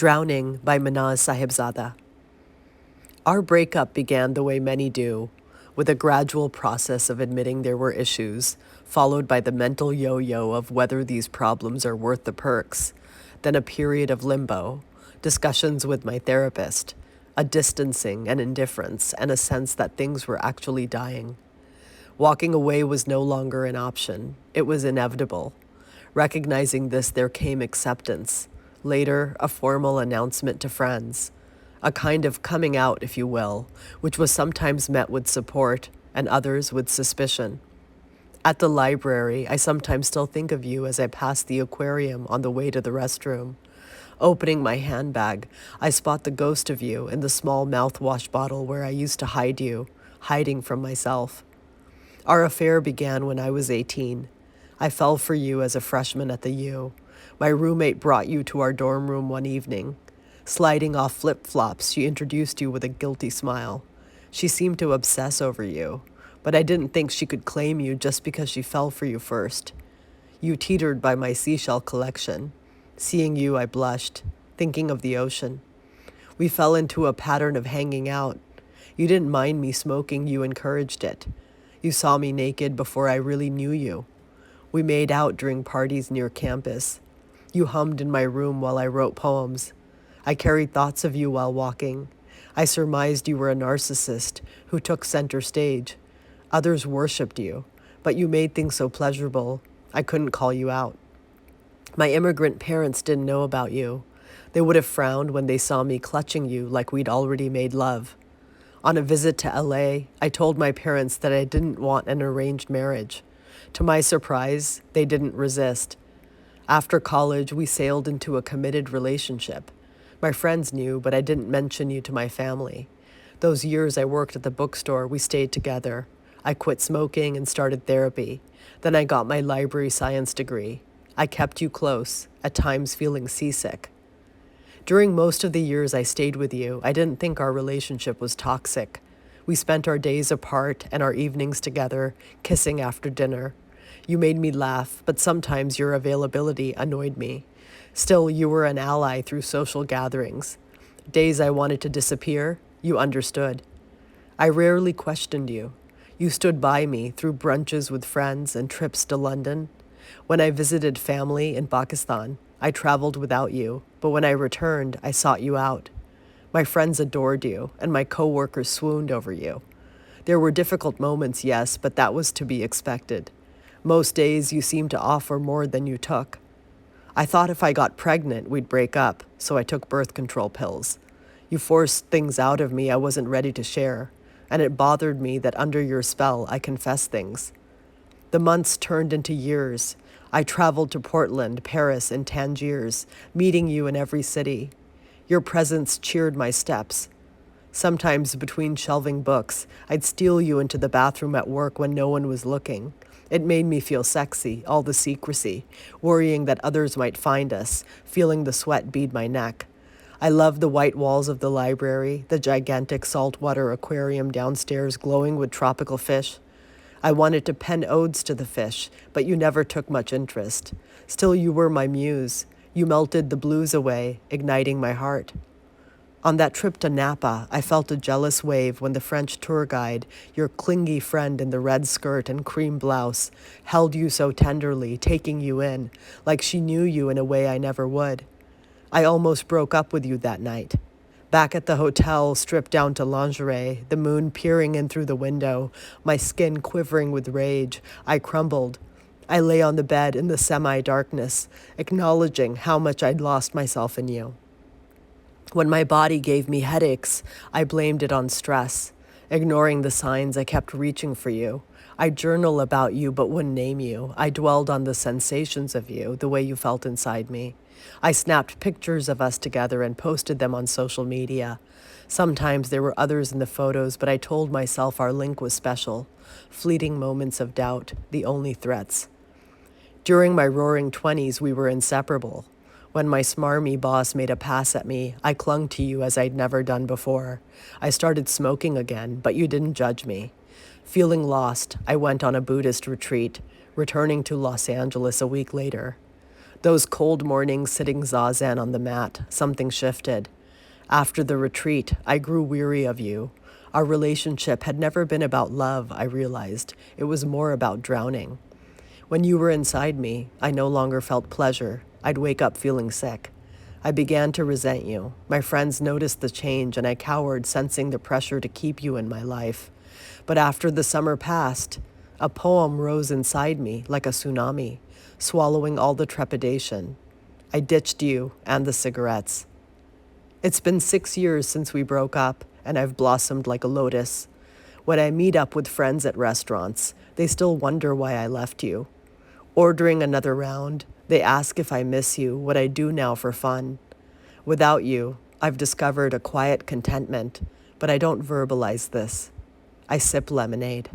Drowning by Mehnaz Sahibzada. Our breakup began the way many do, with a gradual process of admitting there were issues, followed by the mental yo-yo of whether these problems are worth the perks, then a period of limbo, discussions with my therapist, a distancing and indifference, and a sense that things were actually dying. Walking away was no longer an option. It was inevitable. Recognizing this, there came acceptance. Later, a formal announcement to friends. A kind of coming out, if you will, which was sometimes met with support and others with suspicion. At the library, I sometimes still think of you as I pass the aquarium on the way to the restroom. Opening my handbag, I spot the ghost of you in the small mouthwash bottle where I used to hide you, hiding from myself. Our affair began when I was 18. I fell for you as a freshman at the U. My roommate brought you to our dorm room one evening. Sliding off flip-flops, she introduced you with a guilty smile. She seemed to obsess over you, but I didn't think she could claim you just because she fell for you first. You teetered by my seashell collection. Seeing you, I blushed, thinking of the ocean. We fell into a pattern of hanging out. You didn't mind me smoking, you encouraged it. You saw me naked before I really knew you. We made out during parties near campus. You hummed in my room while I wrote poems. I carried thoughts of you while walking. I surmised you were a narcissist who took center stage. Others worshipped you, but you made things so pleasurable, I couldn't call you out. My immigrant parents didn't know about you. They would have frowned when they saw me clutching you like we'd already made love. On a visit to LA, I told my parents that I didn't want an arranged marriage. To my surprise, they didn't resist. After college, we sailed into a committed relationship. My friends knew, but I didn't mention you to my family. Those years I worked at the bookstore, we stayed together. I quit smoking and started therapy. Then I got my library science degree. I kept you close, at times feeling seasick. During most of the years I stayed with you, I didn't think our relationship was toxic. We spent our days apart and our evenings together, kissing after dinner. You made me laugh, but sometimes your availability annoyed me. Still, you were an ally through social gatherings. Days I wanted to disappear, you understood. I rarely questioned you. You stood by me through brunches with friends and trips to London. When I visited family in Pakistan, I traveled without you, but when I returned, I sought you out. My friends adored you, and my coworkers swooned over you. There were difficult moments, yes, but that was to be expected. Most days you seemed to offer more than you took. I thought if I got pregnant, we'd break up, so I took birth control pills. You forced things out of me I wasn't ready to share, and it bothered me that under your spell I confessed things. The months turned into years. I traveled to Portland, Paris, and Tangiers, meeting you in every city. Your presence cheered my steps. Sometimes between shelving books, I'd steal you into the bathroom at work when no one was looking. It made me feel sexy, all the secrecy, worrying that others might find us, feeling the sweat bead my neck. I loved the white walls of the library, the gigantic saltwater aquarium downstairs glowing with tropical fish. I wanted to pen odes to the fish, but you never took much interest. Still, you were my muse. You melted the blues away, igniting my heart. On that trip to Napa, I felt a jealous wave when the French tour guide, your clingy friend in the red skirt and cream blouse, held you so tenderly, taking you in, like she knew you in a way I never would. I almost broke up with you that night. Back at the hotel, stripped down to lingerie, the moon peering in through the window, my skin quivering with rage, I crumbled. I lay on the bed in the semi-darkness, acknowledging how much I'd lost myself in you. When my body gave me headaches, I blamed it on stress. Ignoring the signs, I kept reaching for you. I journal about you but wouldn't name you. I dwelled on the sensations of you, the way you felt inside me. I snapped pictures of us together and posted them on social media. Sometimes there were others in the photos, but I told myself our link was special. Fleeting moments of doubt, the only threats. During my roaring 20s, we were inseparable. When my smarmy boss made a pass at me, I clung to you as I'd never done before. I started smoking again, but you didn't judge me. Feeling lost, I went on a Buddhist retreat, returning to Los Angeles a week later. Those cold mornings sitting zazen on the mat, something shifted. After the retreat, I grew weary of you. Our relationship had never been about love, I realized. It was more about drowning. When you were inside me, I no longer felt pleasure. I'd wake up feeling sick. I began to resent you. My friends noticed the change, and I cowered, sensing the pressure to keep you in my life. But after the summer passed, a poem rose inside me like a tsunami, swallowing all the trepidation. I ditched you and the cigarettes. It's been 6 years since we broke up, and I've blossomed like a lotus. When I meet up with friends at restaurants, they still wonder why I left you. Ordering another round, they ask if I miss you, what I do now for fun. Without you, I've discovered a quiet contentment, but I don't verbalize this. I sip lemonade.